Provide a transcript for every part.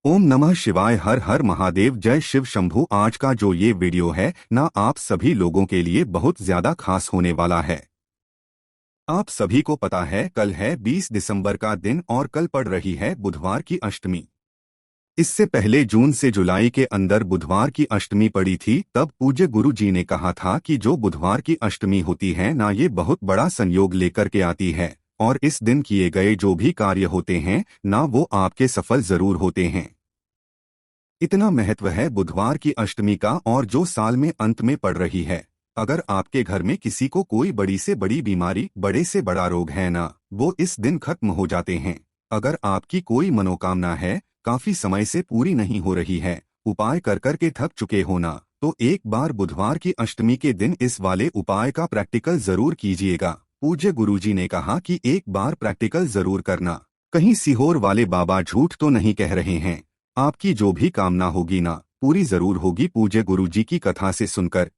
ओम नमः शिवाय। हर हर महादेव। जय शिव शंभू। आज का जो ये वीडियो है ना, आप सभी लोगों के लिए बहुत ज्यादा खास होने वाला है। आप सभी को पता है कल है 20 दिसंबर का दिन और कल पड़ रही है बुधवार की अष्टमी। इससे पहले जून से जुलाई के अंदर बुधवार की अष्टमी पड़ी थी। तब पूज्य गुरु जी ने कहा था कि जो बुधवार की अष्टमी होती है ना, ये बहुत बड़ा संयोग लेकर के आती है और इस दिन किए गए जो भी कार्य होते हैं ना, वो आपके सफल जरूर होते हैं। इतना महत्व है बुधवार की अष्टमी का, और जो साल में अंत में पड़ रही है। अगर आपके घर में किसी को कोई बड़ी से बड़ी बीमारी, बड़े से बड़ा रोग है ना, वो इस दिन खत्म हो जाते हैं। अगर आपकी कोई मनोकामना है, काफी समय से पूरी नहीं हो रही है, उपाय कर कर के थक चुके हो ना, तो एक बार बुधवार की अष्टमी के दिन इस वाले उपाय का प्रैक्टिकल जरूर कीजिएगा। पूज्य गुरुजी ने कहा कि एक बार प्रैक्टिकल जरूर करना। कहीं सीहोर वाले बाबा झूठ तो नहीं कह रहे हैं। आपकी जो भी कामना होगी ना, पूरी जरूर होगी। पूज्य गुरुजी की कथा से सुनकर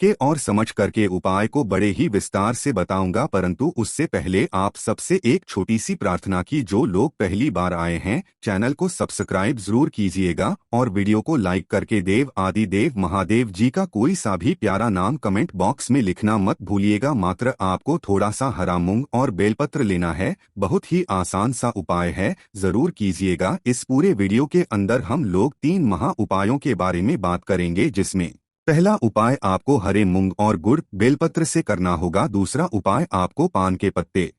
के और समझ करके उपाय को बड़े ही विस्तार से बताऊंगा, परंतु उससे पहले आप सबसे एक छोटी सी प्रार्थना की। जो लोग पहली बार आए हैं, चैनल को सब्सक्राइब जरूर कीजिएगा और वीडियो को लाइक करके देव आदि देव महादेव जी का कोई सा भी प्यारा नाम कमेंट बॉक्स में लिखना मत भूलिएगा। मात्र आपको थोड़ा सा हरा मूंग और बेलपत्र लेना है। बहुत ही आसान सा उपाय है, जरूर कीजिएगा। इस पूरे वीडियो के अंदर हम लोग 3 महा उपायों के बारे में बात करेंगे, जिसमें पहला उपाय आपको हरे मूंग और गुड़ बेलपत्र से करना होगा। दूसरा उपाय आपको पान के पत्ते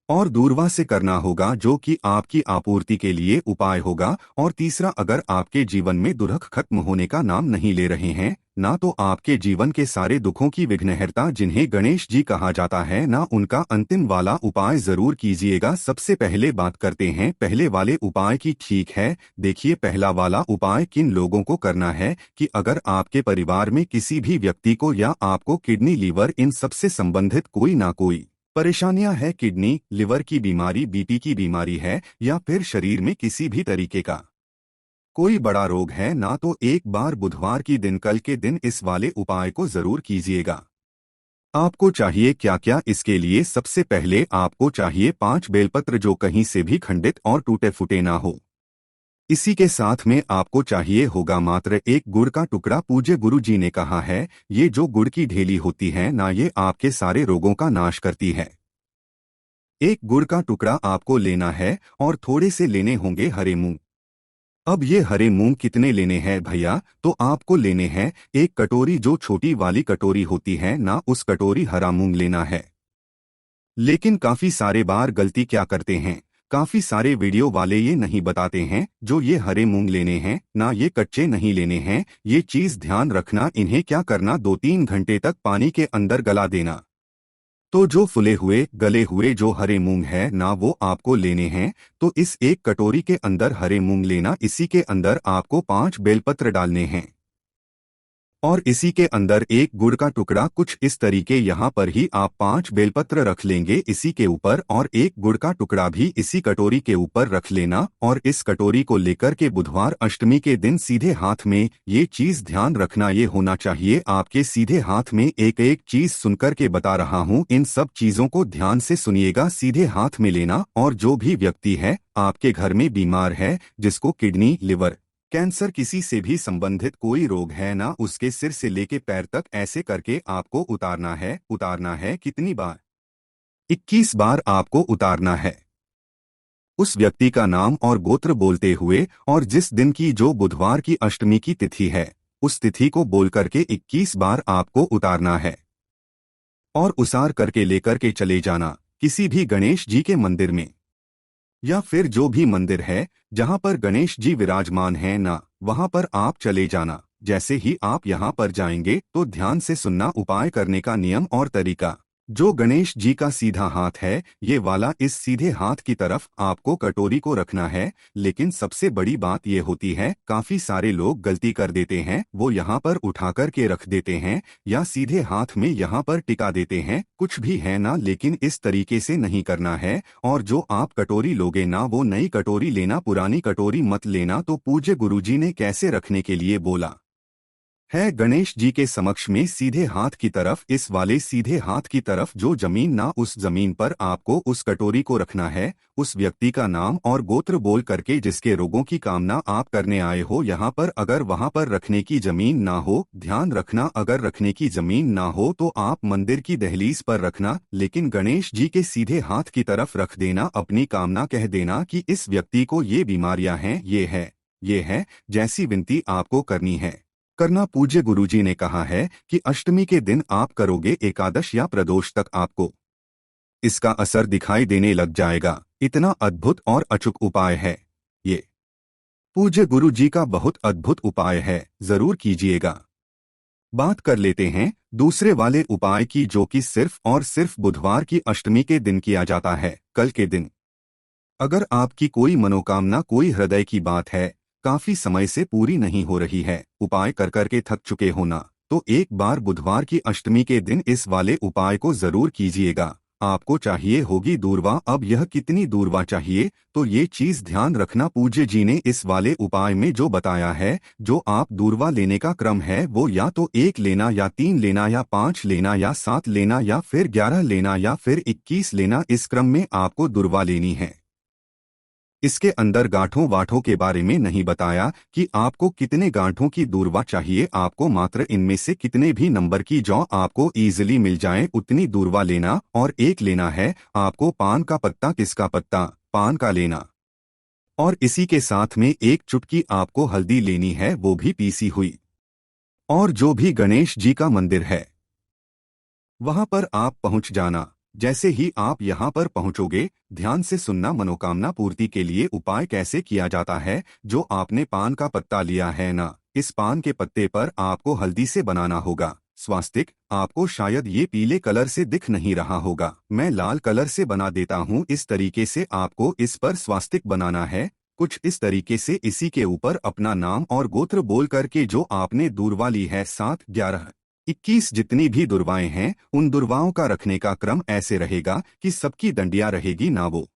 और दूर्वा से करना होगा, जो कि आपकी आपूर्ति के लिए उपाय होगा। और तीसरा, अगर आपके जीवन में दुर्ख खत्म होने का नाम नहीं ले रहे हैं ना, तो आपके जीवन के सारे दुखों की विघ्नहर्ता जिन्हें गणेश जी कहा जाता है ना, उनका अंतिम वाला उपाय जरूर कीजिएगा। सबसे पहले बात करते हैं पहले वाले उपाय की। ठीक है, देखिए पहला वाला उपाय किन लोगों को करना है कि अगर आपके परिवार में किसी भी व्यक्ति को या आपको किडनी, लीवर इन सबसे संबंधित कोई ना कोई परेशानियां है, किडनी लिवर की बीमारी, बीपी की बीमारी है, या फिर शरीर में किसी भी तरीके का कोई बड़ा रोग है ना, तो एक बार बुधवार की दिन, कल के दिन इस वाले उपाय को जरूर कीजिएगा। आपको चाहिए क्या क्या इसके लिए? सबसे पहले आपको चाहिए 5 बेलपत्र, जो कहीं से भी खंडित और टूटे फूटे ना हो। इसी के साथ में आपको चाहिए होगा मात्र एक गुड़ का टुकड़ा। पूज्य गुरु जी ने कहा है, ये जो गुड़ की ढेली होती है ना, ये आपके सारे रोगों का नाश करती है। एक गुड़ का टुकड़ा आपको लेना है और थोड़े से लेने होंगे हरे मूंग। अब ये हरे मूंग कितने लेने हैं भैया? तो आपको लेने हैं एक कटोरी, जो छोटी वाली कटोरी होती है ना, उस कटोरी हरा मूंग लेना है। लेकिन काफी सारे बार गलती क्या करते हैं, काफी सारे वीडियो वाले ये नहीं बताते हैं जो ये हरे मूंग लेने हैं ना, ये कच्चे नहीं लेने हैं। ये चीज ध्यान रखना। इन्हें क्या करना, 2-3 घंटे तक पानी के अंदर गला देना। तो जो फुले हुए गले हुए जो हरे मूंग है ना, वो आपको लेने हैं। तो इस एक कटोरी के अंदर हरे मूंग लेना, इसी के अंदर आपको 5 बेलपत्र डालने हैं और इसी के अंदर एक गुड़ का टुकड़ा। कुछ इस तरीके यहाँ पर ही आप 5 बेलपत्र रख लेंगे इसी के ऊपर, और एक गुड़ का टुकड़ा भी इसी कटोरी के ऊपर रख लेना। और इस कटोरी को लेकर के बुधवार अष्टमी के दिन सीधे हाथ में, ये चीज ध्यान रखना, ये होना चाहिए आपके सीधे हाथ में। एक एक चीज सुनकर के बता रहा हूँ, इन सब चीजों को ध्यान से सुनिएगा। सीधे हाथ में लेना, और जो भी व्यक्ति है आपके घर में बीमार है, जिसको किडनी, लिवर, कैंसर, किसी से भी संबंधित कोई रोग है ना, उसके सिर से लेके पैर तक ऐसे करके आपको उतारना है। उतारना है कितनी बार? 21 बार आपको उतारना है। उस व्यक्ति का नाम और गोत्र बोलते हुए, और जिस दिन की जो बुधवार की अष्टमी की तिथि है, उस तिथि को बोल करके 21 बार आपको उतारना है और उसार करके लेकर के चले जाना किसी भी गणेश जी के मंदिर में, या फिर जो भी मंदिर है जहां पर गणेश जी विराजमान हैं ना, वहां पर आप चले जाना। जैसे ही आप यहां पर जाएंगे तो ध्यान से सुनना उपाय करने का नियम और तरीका। जो गणेश जी का सीधा हाथ है, ये वाला, इस सीधे हाथ की तरफ आपको कटोरी को रखना है। लेकिन सबसे बड़ी बात ये होती है, काफी सारे लोग गलती कर देते हैं, वो यहाँ पर उठा कर के रख देते हैं या सीधे हाथ में यहाँ पर टिका देते हैं। कुछ भी है ना, लेकिन इस तरीके से नहीं करना है। और जो आप कटोरी लोगे ना, वो नई कटोरी लेना, पुरानी कटोरी मत लेना। तो पूज्य गुरुजी ने कैसे रखने के लिए बोला है गणेश जी के समक्ष में सीधे हाथ की तरफ, इस वाले सीधे हाथ की तरफ जो जमीन ना, उस जमीन पर आपको उस कटोरी को रखना है। उस व्यक्ति का नाम और गोत्र बोल करके जिसके रोगों की कामना आप करने आए हो, यहाँ पर अगर वहाँ पर रखने की जमीन ना हो, ध्यान रखना अगर रखने की जमीन ना हो तो आप मंदिर की दहलीज पर रखना, लेकिन गणेश जी के सीधे हाथ की तरफ रख देना। अपनी कामना कह देना कि इस व्यक्ति को ये बीमारियां हैं, ये है, जैसी विनती आपको करनी है करना। पूज्य गुरुजी ने कहा है कि अष्टमी के दिन आप करोगे एकादश या प्रदोष तक आपको इसका असर दिखाई देने लग जाएगा। इतना अद्भुत और अचूक उपाय है ये। पूज्य गुरु जी का बहुत अद्भुत उपाय है, जरूर कीजिएगा। बात कर लेते हैं दूसरे वाले उपाय की, जो कि सिर्फ और सिर्फ बुधवार की अष्टमी के दिन किया जाता है, कल के दिन। अगर आपकी कोई मनोकामना, कोई हृदय की बात है, काफी समय से पूरी नहीं हो रही है, उपाय कर करके थक चुके हो ना, तो एक बार बुधवार की अष्टमी के दिन इस वाले उपाय को जरूर कीजिएगा। आपको चाहिए होगी दूर्वा। अब यह कितनी दूर्वा चाहिए, तो ये चीज ध्यान रखना। पूज्य जी ने इस वाले उपाय में जो बताया है, जो आप दूर्वा लेने का क्रम है, वो या तो 1 लेना या 3 लेना या 5 लेना या 7 लेना या फिर 11 लेना या फिर 21 लेना, इस क्रम में आपको दूर्वा लेनी है। इसके अंदर गांठों वाठों के बारे में नहीं बताया कि आपको कितने गांठों की दूर्वा चाहिए, आपको मात्र इनमें से कितने भी नंबर की जौ आपको इजीली मिल जाए उतनी दूर्वा लेना। और एक लेना है आपको पान का पत्ता, किसका पत्ता, पान का लेना। और इसी के साथ में 1 चुटकी आपको हल्दी लेनी है, वो भी पीसी हुई। और जो भी गणेश जी का मंदिर है वहां पर आप पहुंच जाना। जैसे ही आप यहां पर पहुंचोगे, ध्यान से सुनना, मनोकामना पूर्ति के लिए उपाय कैसे किया जाता है। जो आपने पान का पत्ता लिया है ना, इस पान के पत्ते पर आपको हल्दी से बनाना होगा स्वास्तिक। आपको शायद ये पीले कलर से दिख नहीं रहा होगा, मैं लाल कलर से बना देता हूँ। इस तरीके से आपको इस पर स्वास्तिक बनाना है, कुछ इस तरीके से। इसी के ऊपर अपना नाम और गोत्र बोल करके जो आपने दूर्वा ली है, 7, 11, 21 जितनी भी दुर्वाएं हैं, उन दुर्वाओं का रखने का क्रम ऐसे रहेगा कि सबकी डंडियां रहेगी ना, वो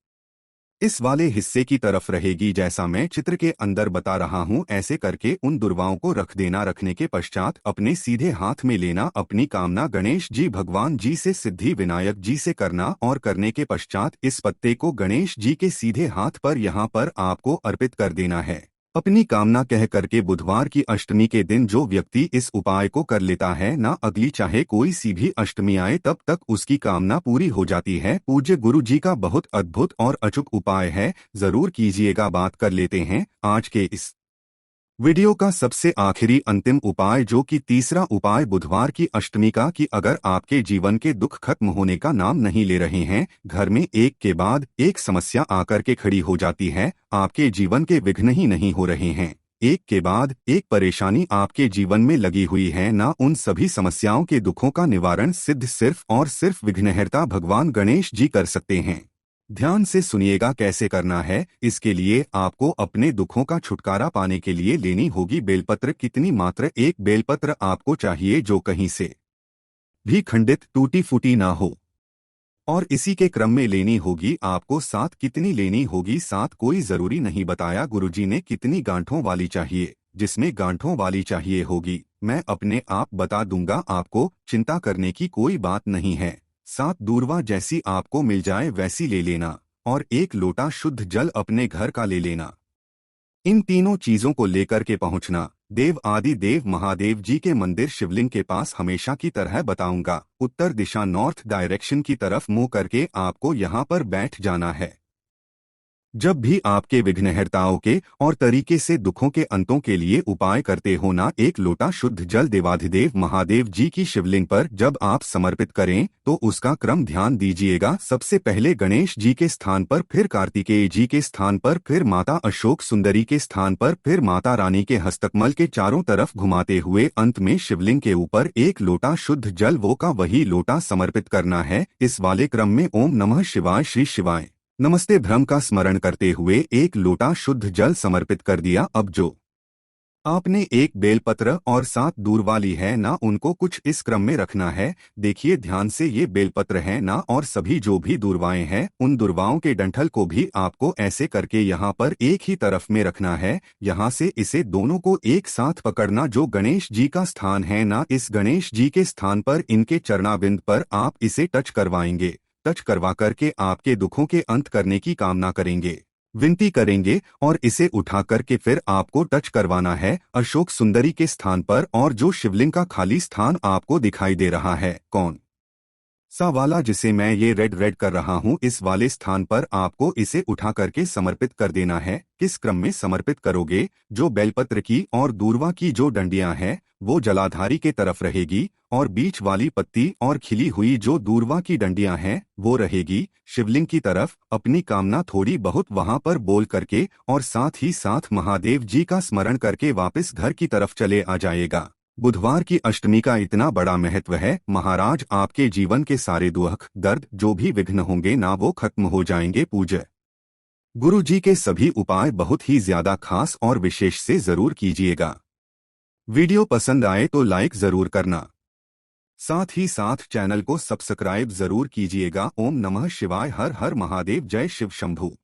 इस वाले हिस्से की तरफ रहेगी, जैसा मैं चित्र के अंदर बता रहा हूं। ऐसे करके उन दुर्वाओं को रख देना। रखने के पश्चात अपने सीधे हाथ में लेना, अपनी कामना गणेश जी भगवान जी से, सिद्धि विनायक जी से करना। और करने के पश्चात इस पत्ते को गणेश जी के सीधे हाथ पर यहाँ पर आपको अर्पित कर देना है, अपनी कामना कह करके। बुधवार की अष्टमी के दिन जो व्यक्ति इस उपाय को कर लेता है ना, अगली चाहे कोई सी भी अष्टमी आए तब तक उसकी कामना पूरी हो जाती है। पूज्य गुरु जी का बहुत अद्भुत और अचूक उपाय है, जरूर कीजिएगा। बात कर लेते हैं आज के इस वीडियो का सबसे आखिरी अंतिम उपाय, जो कि तीसरा उपाय बुधवार की अष्टमी का, कि अगर आपके जीवन के दुख खत्म होने का नाम नहीं ले रहे हैं, घर में एक के बाद एक समस्या आकर के खड़ी हो जाती है, आपके जीवन के विघ्न ही नहीं हो रहे हैं, एक के बाद एक परेशानी आपके जीवन में लगी हुई है ना, उन सभी समस्याओं के दुखों का निवारण सिद्ध सिर्फ और सिर्फ विघ्नहर्ता भगवान गणेश जी कर सकते हैं। ध्यान से सुनिएगा कैसे करना है। इसके लिए आपको अपने दुखों का छुटकारा पाने के लिए लेनी होगी बेलपत्र। कितनी, मात्र 1 बेलपत्र आपको चाहिए, जो कहीं से भी खंडित टूटी फूटी ना हो। और इसी के क्रम में लेनी होगी आपको 7। कितनी लेनी होगी? 7 कोई जरूरी नहीं बताया गुरुजी ने कितनी गांठों वाली चाहिए। जिसमें गांठों वाली चाहिए होगी मैं अपने आप बता दूंगा आपको, चिंता करने की कोई बात नहीं है। 7 दूर्वा जैसी आपको मिल जाए वैसी ले लेना। और 1 लोटा शुद्ध जल अपने घर का ले लेना। इन तीनों चीजों को लेकर के पहुंचना देव आदि देव महादेव जी के मंदिर शिवलिंग के पास। हमेशा की तरह बताऊंगा, उत्तर दिशा नॉर्थ डायरेक्शन की तरफ मुंह करके आपको यहां पर बैठ जाना है। जब भी आपके विघ्नहर्ताओं के और तरीके से दुखों के अंतों के लिए उपाय करते हो ना, 1 लोटा शुद्ध जल देवाधिदेव महादेव जी की शिवलिंग पर जब आप समर्पित करें तो उसका क्रम ध्यान दीजिएगा। सबसे पहले गणेश जी के स्थान पर, फिर कार्तिकेय जी के स्थान पर, फिर माता अशोक सुंदरी के स्थान पर, फिर माता रानी के हस्तकमल के चारों तरफ घुमाते हुए अंत में शिवलिंग के ऊपर 1 लोटा शुद्ध जल वो का वही लोटा समर्पित करना है। इस वाले क्रम में ओम नमः शिवाय, श्री शिवाय नमस्ते भ्रम का स्मरण करते हुए 1 लोटा शुद्ध जल समर्पित कर दिया। अब जो आपने एक बेलपत्र और 7 दूर्वा ली है ना, उनको कुछ इस क्रम में रखना है। देखिए ध्यान से, ये बेलपत्र है ना, और सभी जो भी दूर्वाएं हैं उन दूर्वाओं के डंठल को भी आपको ऐसे करके यहाँ पर एक ही तरफ में रखना है। यहाँ से इसे दोनों को एक साथ पकड़ना। जो गणेश जी का स्थान है ना, इस गणेश जी के स्थान पर इनके चरणाबिंद पर आप इसे टच करवाएंगे। टच करवा करके आपके दुखों के अंत करने की कामना करेंगे, विनती करेंगे, और इसे उठा करके फिर आपको टच करवाना है अशोक सुंदरी के स्थान पर। और जो शिवलिंग का खाली स्थान आपको दिखाई दे रहा है, कौन सा वाला जिसे मैं ये रेड रेड कर रहा हूँ, इस वाले स्थान पर आपको इसे उठा करके समर्पित कर देना है। किस क्रम में समर्पित करोगे? जो बेलपत्र की और दूर्वा की जो डंडियां हैं वो जलाधारी के तरफ रहेगी, और बीच वाली पत्ती और खिली हुई जो दूर्वा की डंडियां हैं वो रहेगी शिवलिंग की तरफ। अपनी कामना थोड़ी बहुत वहां पर बोल करके और साथ ही साथ महादेव जी का स्मरण करके वापस घर की तरफ चले आ जाएगा। बुधवार की अष्टमी का इतना बड़ा महत्व है महाराज, आपके जीवन के सारे दुख दर्द जो भी विघ्न होंगे ना वो खत्म हो जाएंगे। पूज्य गुरु जी के सभी उपाय बहुत ही ज्यादा खास और विशेष से जरूर कीजिएगा। वीडियो पसंद आए तो लाइक जरूर करना, साथ ही साथ चैनल को सब्सक्राइब जरूर कीजिएगा। ओम नमः शिवाय, हर हर महादेव, जय शिव शंभू।